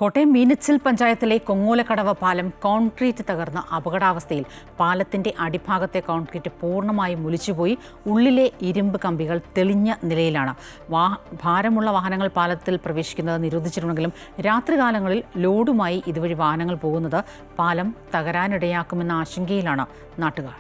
കോട്ടയം മീനച്ചിൽ പഞ്ചായത്തിലെ കൊങ്ങോലക്കടവ് പാലം കോൺക്രീറ്റ് തകർന്ന അപകടാവസ്ഥയിൽ പാലത്തിന്റെ അടിഭാഗത്തെ കോൺക്രീറ്റ് പൂർണ്ണമായും ഒലിച്ചുപോയി. ഉള്ളിലെ ഇരുമ്പ് കമ്പികൾ തെളിഞ്ഞ നിലയിലാണ്. ഭാരമുള്ള വാഹനങ്ങൾ പാലത്തിൽ പ്രവേശിക്കുന്നത് നിരോധിച്ചിട്ടുണ്ടെങ്കിലും രാത്രികാലങ്ങളിൽ ലോഡുമായി ഇതുവഴി വാഹനങ്ങൾ പോകുന്നത് പാലം തകരാനിടയാക്കുമെന്ന ആശങ്കയിലാണ് നാട്ടുകാർ.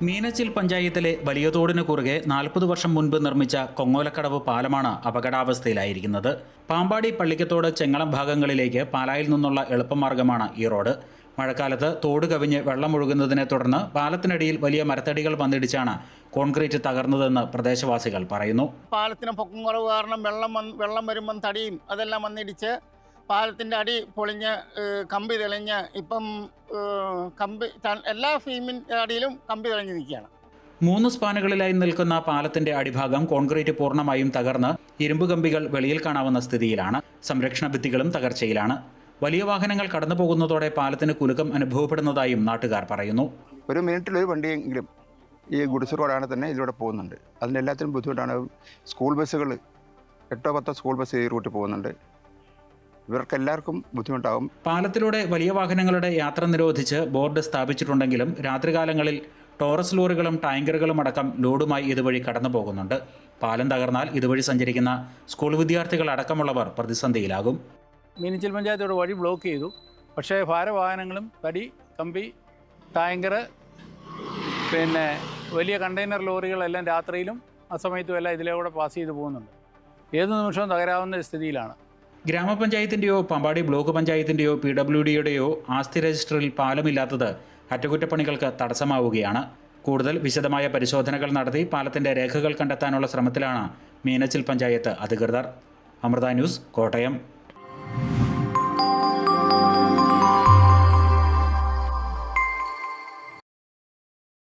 മീനച്ചിൽ പഞ്ചായത്തിലെ വലിയതോടിന് കുറുകെ 40 വർഷം മുൻപ് നിർമ്മിച്ച കൊങ്ങോലക്കടവ് പാലമാണ് അപകടാവസ്ഥയിലായിരിക്കുന്നത്. പാമ്പാടി പള്ളിക്കത്തോട് ചെങ്ങളം ഭാഗങ്ങളിലേക്ക് പാലായിൽ നിന്നുള്ള എളുപ്പമാർഗമാണ് ഈ റോഡ്. മഴക്കാലത്ത് തോട് കവിഞ്ഞ് വെള്ളമൊഴുകുന്നതിനെ തുടർന്ന് പാലത്തിനടിയിൽ വലിയ മരത്തടികൾ വന്നിടിച്ചാണ് കോൺക്രീറ്റ് തകർന്നതെന്ന് പ്രദേശവാസികൾ പറയുന്നു. പാലത്തിന് പൊക്കം കുറവ് കാരണം വെള്ളം വരുമ്പം തടിയും അതെല്ലാം വന്നിടിച്ച് പാലത്തിൻ്റെ അടി പൊളിഞ്ഞ് കമ്പി തെളിഞ്ഞ് ഇപ്പം എല്ലാ ഫീമിൻ്റെ അടിയിലും കമ്പി തെളിഞ്ഞ് നിൽക്കുകയാണ്. 3 സ്പാനുകളിലായി നിൽക്കുന്ന പാലത്തിന്റെ അടിഭാഗം കോൺക്രീറ്റ് പൂർണ്ണമായും തകർന്ന് ഇരുമ്പ് കമ്പികൾ വെളിയിൽ കാണാവുന്ന സ്ഥിതിയിലാണ്. സംരക്ഷണ ഭിത്തികളും തകർച്ചയിലാണ്. വലിയ വാഹനങ്ങൾ കടന്നു പോകുന്നതോടെ പാലത്തിന് കുലുക്കം അനുഭവപ്പെടുന്നതായും നാട്ടുകാർ പറയുന്നു. ഒരു മിനിറ്റിലൊരു വണ്ടിയെങ്കിലും ഈ ഗുഡ്സ് റോഡാണ് തന്നെ ഇതിലൂടെ പോകുന്നുണ്ട്. അതിനെല്ലാത്തിനും ബുദ്ധിമുട്ടാണ്. സ്കൂൾ ബസ്സുകൾ 8-10 സ്കൂൾ ബസ് ഈ റൂട്ടിൽ പോകുന്നുണ്ട്. ഇവർക്കെല്ലാവർക്കും ബുദ്ധിമുട്ടാകും. പാലത്തിലൂടെ വലിയ വാഹനങ്ങളുടെ യാത്ര നിരോധിച്ച് ബോർഡ് സ്ഥാപിച്ചിട്ടുണ്ടെങ്കിലും രാത്രികാലങ്ങളിൽ ടോറസ് ലോറികളും ടാങ്കറുകളും അടക്കം ലോഡുമായി ഇതുവഴി കടന്നു പോകുന്നുണ്ട്. പാലം തകർന്നാൽ ഇതുവഴി സഞ്ചരിക്കുന്ന സ്കൂൾ വിദ്യാർത്ഥികൾ അടക്കമുള്ളവർ പ്രതിസന്ധിയിലാകും. മീനച്ചിൽ പഞ്ചായത്തോട് വഴി ബ്ലോക്ക് ചെയ്തു. പക്ഷേ ഭാരവാഹനങ്ങളും തടി, കമ്പി, ടാങ്കർ, പിന്നെ വലിയ കണ്ടെയ്നർ ലോറികളെല്ലാം രാത്രിയിലും അസമയത്തും എല്ലാം ഇതിലൂടെ പാസ് ചെയ്ത് പോകുന്നുണ്ട്. ഏത് നിമിഷവും തകരാവുന്ന സ്ഥിതിയിലാണ്. ഗ്രാമപഞ്ചായത്തിൻ്റെയോ പാമ്പാടി ബ്ലോക്ക് പഞ്ചായത്തിൻ്റെയോ PWDയുടെയോ ആസ്തി രജിസ്റ്ററിൽ പാലമില്ലാത്തത് അറ്റകുറ്റപ്പണികൾക്ക് തടസ്സമാവുകയാണ്. കൂടുതൽ വിശദമായ പരിശോധനകൾ നടത്തി പാലത്തിന്റെ രേഖകൾ കണ്ടെത്താനുള്ള ശ്രമത്തിലാണ് മീനച്ചിൽ പഞ്ചായത്ത് അധികൃതർ. അമൃത ന്യൂസ്, കോട്ടയം.